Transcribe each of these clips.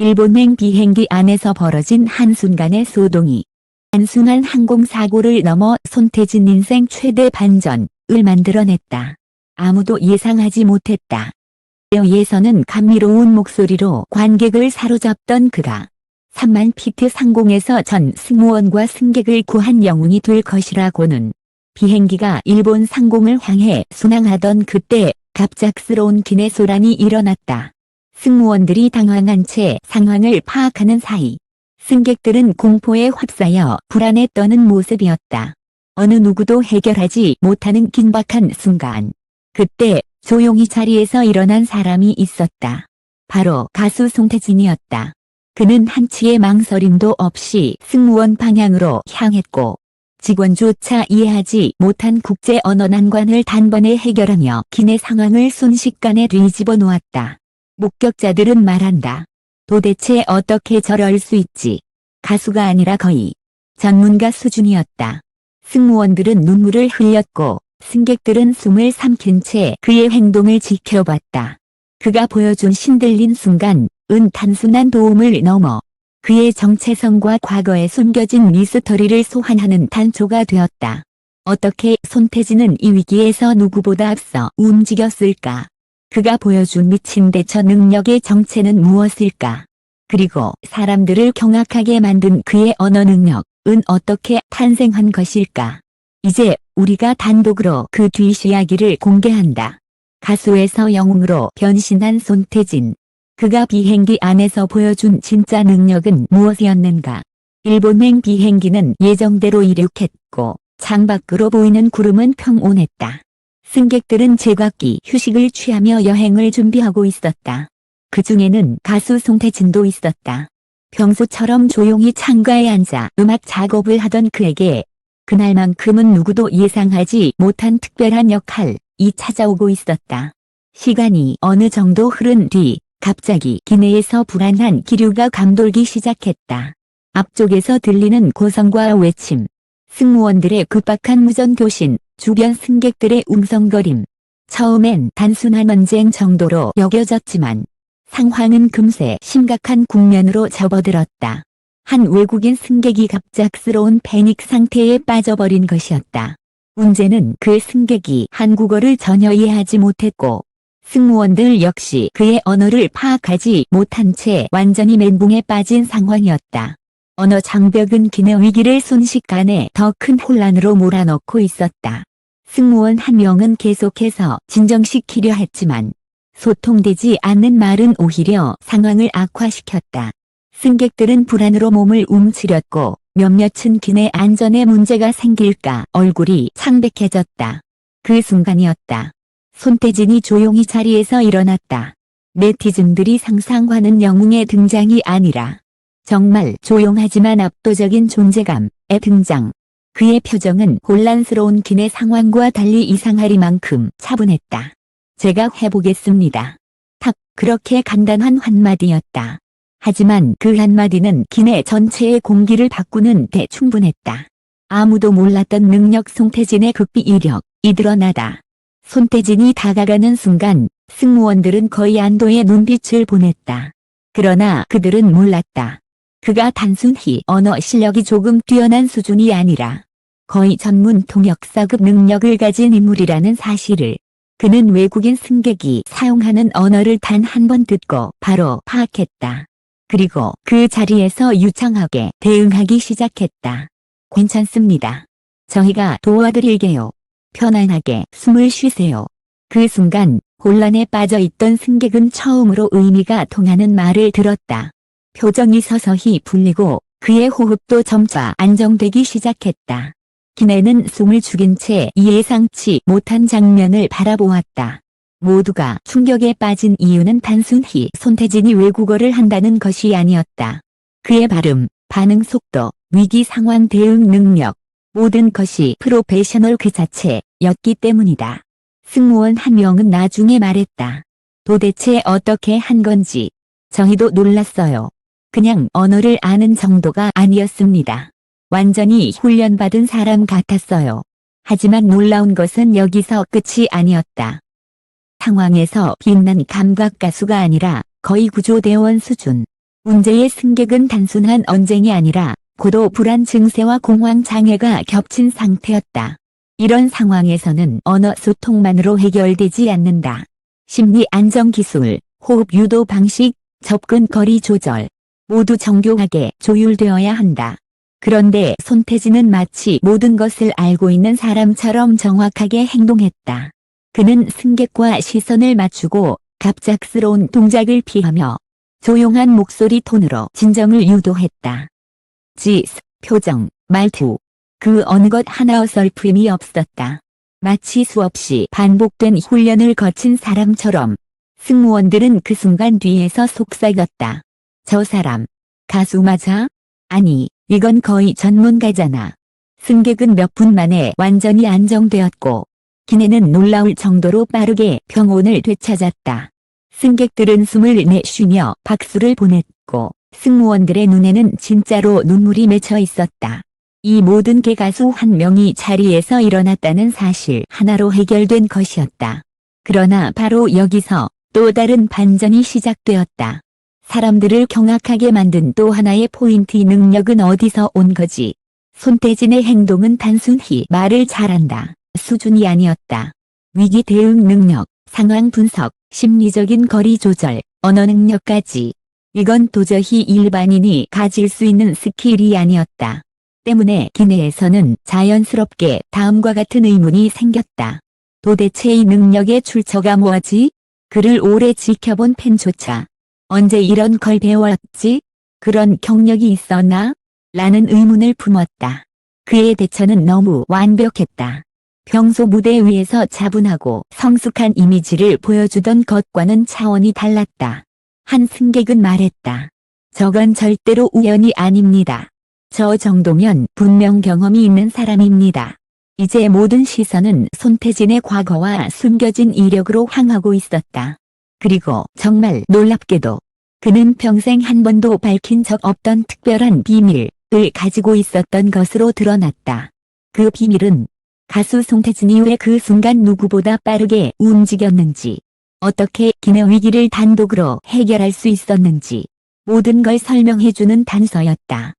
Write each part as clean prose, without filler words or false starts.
일본행 비행기 안에서 벌어진 한순간의 소동이 단순한 항공사고를 넘어 손태진 인생 최대 반전을 만들어냈다. 아무도 예상하지 못했다. 에어에서는 감미로운 목소리로 관객을 사로잡던 그가 3만 피트 상공에서 전 승무원과 승객을 구한 영웅이 될 것이라고는. 비행기가 일본 상공을 향해 순항하던 그때 갑작스러운 기내 소란이 일어났다. 승무원들이 당황한 채 상황을 파악하는 사이 승객들은 공포에 휩싸여 불안에 떠는 모습이었다. 어느 누구도 해결하지 못하는 긴박한 순간. 그때 조용히 자리에서 일어난 사람이 있었다. 바로 가수 손태진이었다. 그는 한치의 망설임도 없이 승무원 방향으로 향했고 직원조차 이해하지 못한 국제 언어 난관을 단번에 해결하며 기내 상황을 순식간에 뒤집어 놓았다. 목격자들은 말한다. 도대체 어떻게 저럴 수 있지? 가수가 아니라 거의 전문가 수준이었다. 승무원들은 눈물을 흘렸고 승객들은 숨을 삼킨 채 그의 행동을 지켜봤다. 그가 보여준 신들린 순간은 단순한 도움을 넘어 그의 정체성과 과거에 숨겨진 미스터리를 소환하는 단초가 되었다. 어떻게 손태진은 이 위기에서 누구보다 앞서 움직였을까? 그가 보여준 미친 대처 능력의 정체는 무엇일까? 그리고 사람들을 경악하게 만든 그의 언어 능력은 어떻게 탄생한 것일까? 이제 우리가 단독으로 그 뒷이야기를 공개한다. 가수에서 영웅으로 변신한 손태진. 그가 비행기 안에서 보여준 진짜 능력은 무엇이었는가? 일본행 비행기는 예정대로 이륙했고 창밖으로 보이는 구름은 평온했다. 승객들은 제각기 휴식을 취하며 여행을 준비하고 있었다. 그 중에는 가수 손태진도 있었다. 평소처럼 조용히 창가에 앉아 음악 작업을 하던 그에게 그날만큼은 누구도 예상하지 못한 특별한 역할이 찾아오고 있었다. 시간이 어느 정도 흐른 뒤 갑자기 기내에서 불안한 기류가 감돌기 시작했다. 앞쪽에서 들리는 고성과 외침, 승무원들의 급박한 무전교신, 주변 승객들의 웅성거림. 처음엔 단순한 언쟁 정도로 여겨졌지만 상황은 금세 심각한 국면으로 접어들었다. 한 외국인 승객이 갑작스러운 패닉 상태에 빠져버린 것이었다. 문제는 그 승객이 한국어를 전혀 이해하지 못했고 승무원들 역시 그의 언어를 파악하지 못한 채 완전히 멘붕에 빠진 상황이었다. 언어 장벽은 기내 위기를 순식간에 더 큰 혼란으로 몰아넣고 있었다. 승무원 한 명은 계속해서 진정시키려 했지만 소통되지 않는 말은 오히려 상황을 악화시켰다. 승객들은 불안으로 몸을 움츠렸고 몇몇은 기내 안전에 문제가 생길까 얼굴이 창백해졌다. 그 순간이었다. 손태진이 조용히 자리에서 일어났다. 네티즌들이 상상하는 영웅의 등장이 아니라 정말 조용하지만 압도적인 존재감의 등장. 그의 표정은 혼란스러운 기내 상황과 달리 이상하리만큼 차분했다. 제가 해보겠습니다. 탁 그렇게 간단한 한마디였다. 하지만 그 한마디는 기내 전체의 공기를 바꾸는 데 충분했다. 아무도 몰랐던 능력 손태진의 극비 이력이 드러나다. 손태진이 다가가는 순간 승무원들은 거의 안도의 눈빛을 보냈다. 그러나 그들은 몰랐다. 그가 단순히 언어 실력이 조금 뛰어난 수준이 아니라 거의 전문 통역사급 능력을 가진 인물이라는 사실을. 그는 외국인 승객이 사용하는 언어를 단 한 번 듣고 바로 파악했다. 그리고 그 자리에서 유창하게 대응하기 시작했다. 괜찮습니다. 저희가 도와드릴게요. 편안하게 숨을 쉬세요. 그 순간 혼란에 빠져 있던 승객은 처음으로 의미가 통하는 말을 들었다. 표정이 서서히 풀리고 그의 호흡도 점차 안정되기 시작했다. 기내는 숨을 죽인 채 예상치 못한 장면을 바라보았다. 모두가 충격에 빠진 이유는 단순히 손태진이 외국어를 한다는 것이 아니었다. 그의 발음, 반응 속도, 위기 상황 대응 능력, 모든 것이 프로페셔널 그 자체였기 때문이다. 승무원 한 명은 나중에 말했다. 도대체 어떻게 한 건지 저희도 놀랐어요. 그냥 언어를 아는 정도가 아니었습니다. 완전히 훈련받은 사람 같았어요. 하지만 놀라운 것은 여기서 끝이 아니었다. 상황에서 빛난 감각 가수가 아니라 거의 구조대원 수준. 문제의 승객은 단순한 언쟁이 아니라 고도 불안 증세와 공황 장애가 겹친 상태였다. 이런 상황에서는 언어 소통만으로 해결되지 않는다. 심리 안정 기술, 호흡 유도 방식, 접근 거리 조절 모두 정교하게 조율되어야 한다. 그런데 손태진은 마치 모든 것을 알고 있는 사람처럼 정확하게 행동했다. 그는 승객과 시선을 맞추고 갑작스러운 동작을 피하며 조용한 목소리 톤으로 진정을 유도했다. 지스, 표정, 말투, 그 어느 것 하나 어설픔이 없었다. 마치 수없이 반복된 훈련을 거친 사람처럼 승무원들은 그 순간 뒤에서 속삭였다. 저 사람, 가수 맞아? 아니, 이건 거의 전문가잖아. 승객은 몇 분 만에 완전히 안정되었고, 기내는 놀라울 정도로 빠르게 병원을 되찾았다. 승객들은 숨을 내쉬며 박수를 보냈고, 승무원들의 눈에는 진짜로 눈물이 맺혀 있었다. 이 모든 게 가수 한 명이 자리에서 일어났다는 사실 하나로 해결된 것이었다. 그러나 바로 여기서 또 다른 반전이 시작되었다. 사람들을 경악하게 만든 또 하나의 포인트 능력은 어디서 온 거지? 손태진의 행동은 단순히 말을 잘한다 수준이 아니었다. 위기 대응 능력, 상황 분석, 심리적인 거리 조절, 언어 능력까지. 이건 도저히 일반인이 가질 수 있는 스킬이 아니었다. 때문에 기내에서는 자연스럽게 다음과 같은 의문이 생겼다. 도대체 이 능력의 출처가 뭐지? 그를 오래 지켜본 팬조차 언제 이런 걸 배웠지? 그런 경력이 있었나? 라는 의문을 품었다. 그의 대처는 너무 완벽했다. 평소 무대 위에서 차분하고 성숙한 이미지를 보여주던 것과는 차원이 달랐다. 한 승객은 말했다. 저건 절대로 우연이 아닙니다. 저 정도면 분명 경험이 있는 사람입니다. 이제 모든 시선은 손태진의 과거와 숨겨진 이력으로 향하고 있었다. 그리고 정말 놀랍게도 그는 평생 한 번도 밝힌 적 없던 특별한 비밀을 가지고 있었던 것으로 드러났다. 그 비밀은 가수 손태진이 왜 그 순간 누구보다 빠르게 움직였는지, 어떻게 기내 위기를 단독으로 해결할 수 있었는지 모든 걸 설명해주는 단서였다.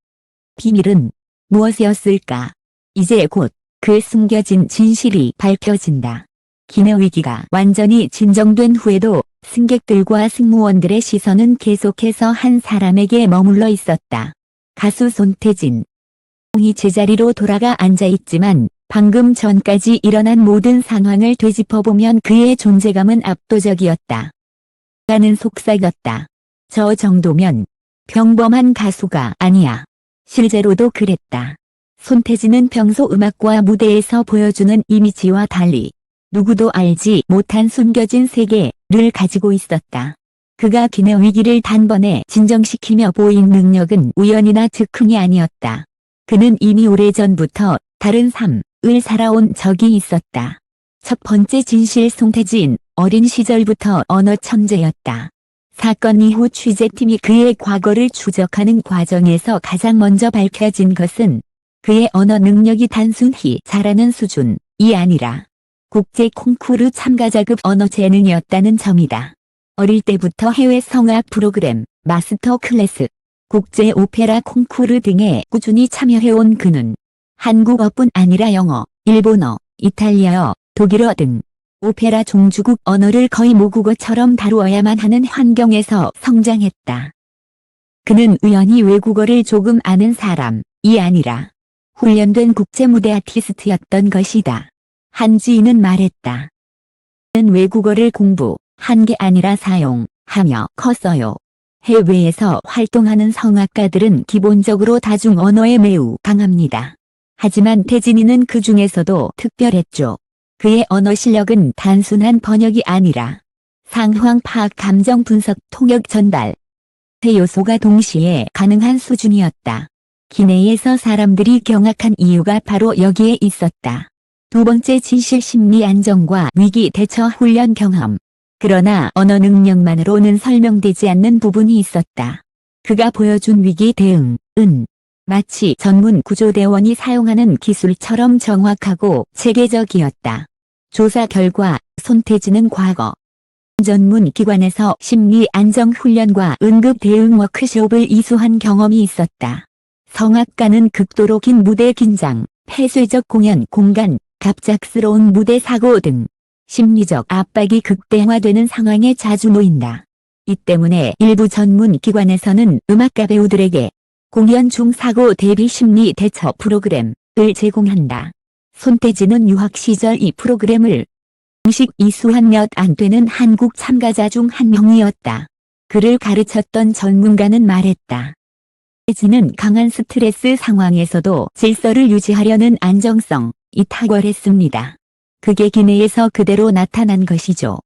비밀은 무엇이었을까? 이제 곧 그 숨겨진 진실이 밝혀진다. 기내 위기가 완전히 진정된 후에도 승객들과 승무원들의 시선은 계속해서 한 사람에게 머물러 있었다. 가수 손태진. 이 제자리로 돌아가 앉아있지만 방금 전까지 일어난 모든 상황을 되짚어보면 그의 존재감은 압도적이었다. 나는 속삭였다. 저 정도면 평범한 가수가 아니야. 실제로도 그랬다. 손태진은 평소 음악과 무대에서 보여주는 이미지와 달리 누구도 알지 못한 숨겨진 세계를 가지고 있었다. 그가 기내 위기를 단번에 진정시키며 보인 능력은 우연이나 즉흥이 아니었다. 그는 이미 오래전부터 다른 삶을 살아온 적이 있었다. 첫 번째 진실 손태진, 어린 시절부터 언어 천재였다. 사건 이후 취재팀이 그의 과거를 추적하는 과정에서 가장 먼저 밝혀진 것은 그의 언어 능력이 단순히 잘하는 수준이 아니라 국제 콩쿠르 참가자급 언어 재능이었다는 점이다. 어릴 때부터 해외 성악 프로그램, 마스터 클래스, 국제 오페라 콩쿠르 등에 꾸준히 참여해온 그는 한국어뿐 아니라 영어, 일본어, 이탈리아어, 독일어 등 오페라 종주국 언어를 거의 모국어처럼 다루어야만 하는 환경에서 성장했다. 그는 우연히 외국어를 조금 아는 사람이 아니라 훈련된 국제 무대 아티스트였던 것이다. 한 지인은 말했다. 그는 외국어를 공부한 게 아니라 사용하며 컸어요. 해외에서 활동하는 성악가들은 기본적으로 다중 언어에 매우 강합니다. 하지만 태진이는 그 중에서도 특별했죠. 그의 언어 실력은 단순한 번역이 아니라 상황 파악, 감정 분석, 통역 전달 세 요소가 동시에 가능한 수준이었다. 기내에서 사람들이 경악한 이유가 바로 여기에 있었다. 두 번째 진실, 심리 안정과 위기 대처 훈련 경험. 그러나 언어 능력만으로는 설명되지 않는 부분이 있었다. 그가 보여준 위기 대응은 마치 전문 구조대원이 사용하는 기술처럼 정확하고 체계적이었다. 조사 결과 손태진은 과거 전문 기관에서 심리 안정 훈련과 응급 대응 워크숍을 이수한 경험이 있었다. 성악가는 극도로 긴 무대 긴장, 폐쇄적 공연 공간, 갑작스러운 무대 사고 등 심리적 압박이 극대화되는 상황에 자주 놓인다. 이 때문에 일부 전문 기관에서는 음악가 배우들에게 공연 중 사고 대비 심리 대처 프로그램을 제공한다. 손태진은 유학 시절 이 프로그램을 공식 이수한 몇 안 되는 한국 참가자 중 한 명이었다. 그를 가르쳤던 전문가는 말했다. 손태진은 강한 스트레스 상황에서도 질서를 유지하려는 안정성이 탁월했습니다. 그게 기내에서 그대로 나타난 것이죠.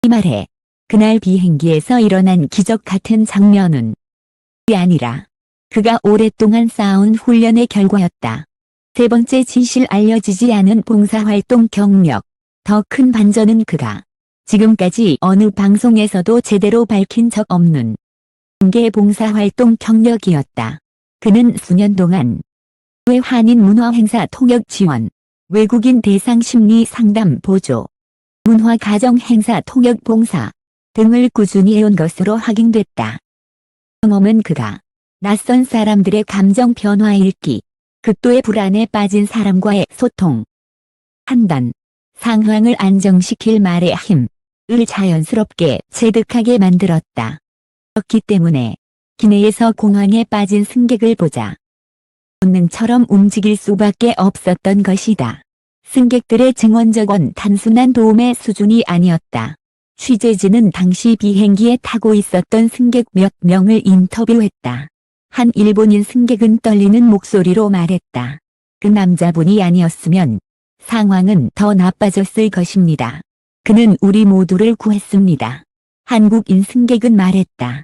이 말에 그날 비행기에서 일어난 기적 같은 장면은 아니라 그가 오랫동안 쌓아온 훈련의 결과였다. 세 번째 진실 알려지지 않은 봉사활동 경력. 더 큰 반전은 그가 지금까지 어느 방송에서도 제대로 밝힌 적 없는 공개 봉사활동 경력이었다. 그는 수년 동안 외 한인 문화 행사 통역 지원, 외국인 대상 심리 상담 보조, 문화 가정 행사 통역 봉사 등을 꾸준히 해온 것으로 확인됐다. 경험은 그가 낯선 사람들의 감정 변화 읽기, 극도의 불안에 빠진 사람과의 소통, 판단, 상황을 안정시킬 말의 힘을 자연스럽게 체득하게 만들었다. 그렇기 때문에 기내에서 공황에 빠진 승객을 보자 본능처럼 움직일 수밖에 없었던 것이다. 승객들의 증언적은 단순한 도움의 수준이 아니었다. 취재진은 당시 비행기에 타고 있었던 승객 몇 명을 인터뷰했다. 한 일본인 승객은 떨리는 목소리로 말했다. 그 남자분이 아니었으면 상황은 더 나빠졌을 것입니다. 그는 우리 모두를 구했습니다. 한국인 승객은 말했다.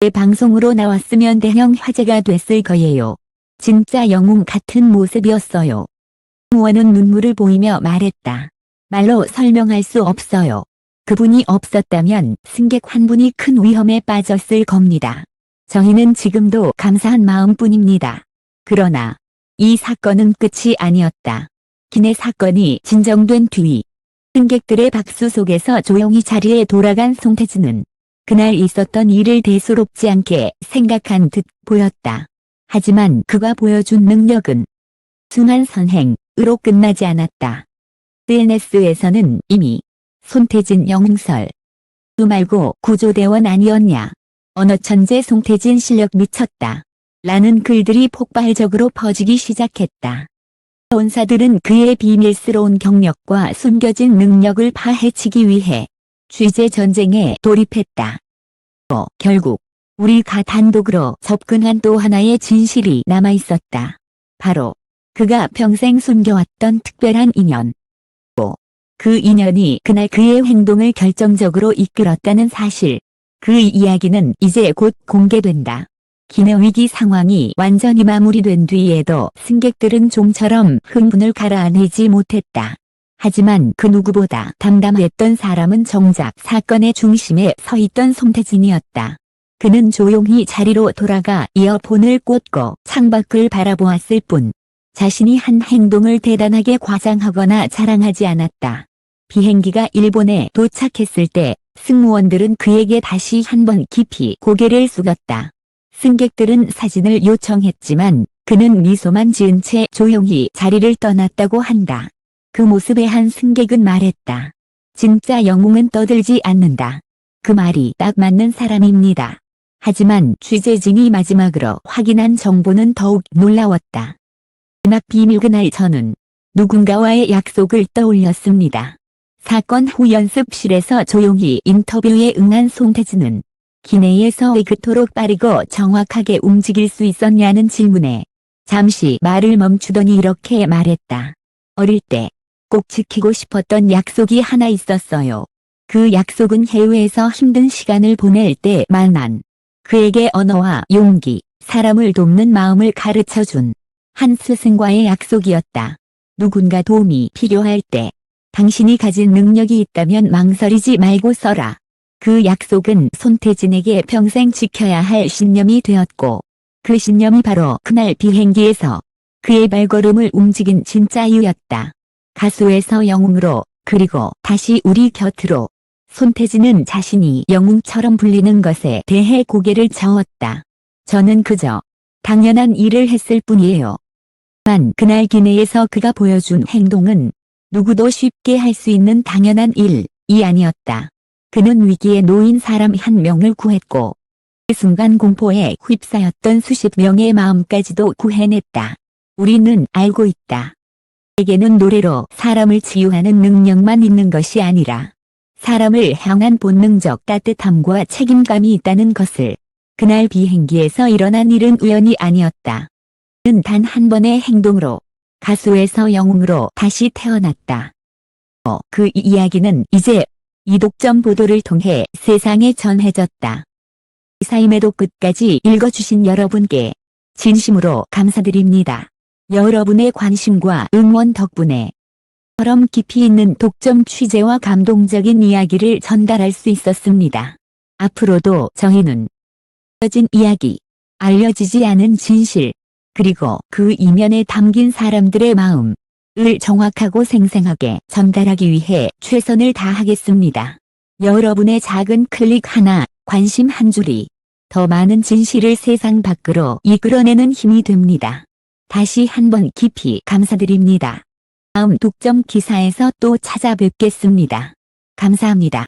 내 방송으로 나왔으면 대형 화제가 됐을 거예요. 진짜 영웅 같은 모습이었어요. 승무원은 눈물을 보이며 말했다. 말로 설명할 수 없어요. 그분이 없었다면 승객 한 분이 큰 위험에 빠졌을 겁니다. 저희는 지금도 감사한 마음뿐입니다. 그러나 이 사건은 끝이 아니었다. 기내 사건이 진정된 뒤 승객들의 박수 속에서 조용히 자리에 돌아간 손태진은 그날 있었던 일을 대수롭지 않게 생각한 듯 보였다. 하지만 그가 보여준 능력은 순한 선행으로 끝나지 않았다. SNS에서는 이미 손태진 영웅설 또 말고 구조대원 아니었냐. 언어천재 손태진 실력 미쳤다. 라는 글들이 폭발적으로 퍼지기 시작했다. 언사들은 그의 비밀스러운 경력과 숨겨진 능력을 파헤치기 위해 취재 전쟁에 돌입했다. 결국 우리가 단독으로 접근한 또 하나의 진실이 남아있었다. 바로 그가 평생 숨겨왔던 특별한 인연. 그 인연이 그날 그의 행동을 결정적으로 이끌었다는 사실. 그 이야기는 이제 곧 공개된다. 기내 위기 상황이 완전히 마무리된 뒤에도 승객들은 좀처럼 흥분을 가라앉히지 못했다. 하지만 그 누구보다 담담했던 사람은 정작 사건의 중심에 서 있던 손태진이었다. 그는 조용히 자리로 돌아가 이어폰을 꽂고 창밖을 바라보았을 뿐 자신이 한 행동을 대단하게 과장하거나 자랑하지 않았다. 비행기가 일본에 도착했을 때 승무원들은 그에게 다시 한번 깊이 고개를 숙였다. 승객들은 사진을 요청했지만 그는 미소만 지은 채 조용히 자리를 떠났다고 한다. 그 모습에 한 승객은 말했다. 진짜 영웅은 떠들지 않는다. 그 말이 딱 맞는 사람입니다. 하지만 취재진이 마지막으로 확인한 정보는 더욱 놀라웠다. 음악 비밀 그날 저는 누군가와의 약속을 떠올렸습니다. 사건 후 연습실에서 조용히 인터뷰에 응한 손태진은 기내에서 왜 그토록 빠르고 정확하게 움직일 수 있었냐는 질문에 잠시 말을 멈추더니 이렇게 말했다. 어릴 때 꼭 지키고 싶었던 약속이 하나 있었어요. 그 약속은 해외에서 힘든 시간을 보낼 때 만난 그에게 언어와 용기, 사람을 돕는 마음을 가르쳐준 한 스승과의 약속이었다. 누군가 도움이 필요할 때 당신이 가진 능력이 있다면 망설이지 말고 써라. 그 약속은 손태진에게 평생 지켜야 할 신념이 되었고 그 신념이 바로 그날 비행기에서 그의 발걸음을 움직인 진짜 이유였다. 가수에서 영웅으로 그리고 다시 우리 곁으로 손태진은 자신이 영웅처럼 불리는 것에 대해 고개를 저었다. 저는 그저 당연한 일을 했을 뿐이에요. 단 그날 기내에서 그가 보여준 행동은 누구도 쉽게 할 수 있는 당연한 일이 아니었다. 그는 위기에 놓인 사람 한 명을 구했고 그 순간 공포에 휩싸였던 수십 명의 마음까지도 구해냈다. 우리는 알고 있다. 에게는 노래로 사람을 치유하는 능력만 있는 것이 아니라 사람을 향한 본능적 따뜻함과 책임감이 있다는 것을. 그날 비행기에서 일어난 일은 우연이 아니었다. 그는 단 한 번의 행동으로 가수에서 영웅으로 다시 태어났다. 그 이야기는 이제 이독점 보도를 통해 세상에 전해졌다. 기사임에도 끝까지 읽어주신 여러분께 진심으로 감사드립니다. 여러분의 관심과 응원 덕분에 처럼 깊이 있는 독점 취재와 감동적인 이야기를 전달할 수 있었습니다. 앞으로도 저희는 알려진 이야기, 알려지지 않은 진실, 그리고 그 이면에 담긴 사람들의 마음을 정확하고 생생하게 전달하기 위해 최선을 다하겠습니다. 여러분의 작은 클릭 하나, 관심 한 줄이 더 많은 진실을 세상 밖으로 이끌어내는 힘이 됩니다. 다시 한번 깊이 감사드립니다. 다음 독점 기사에서 또 찾아뵙겠습니다. 감사합니다.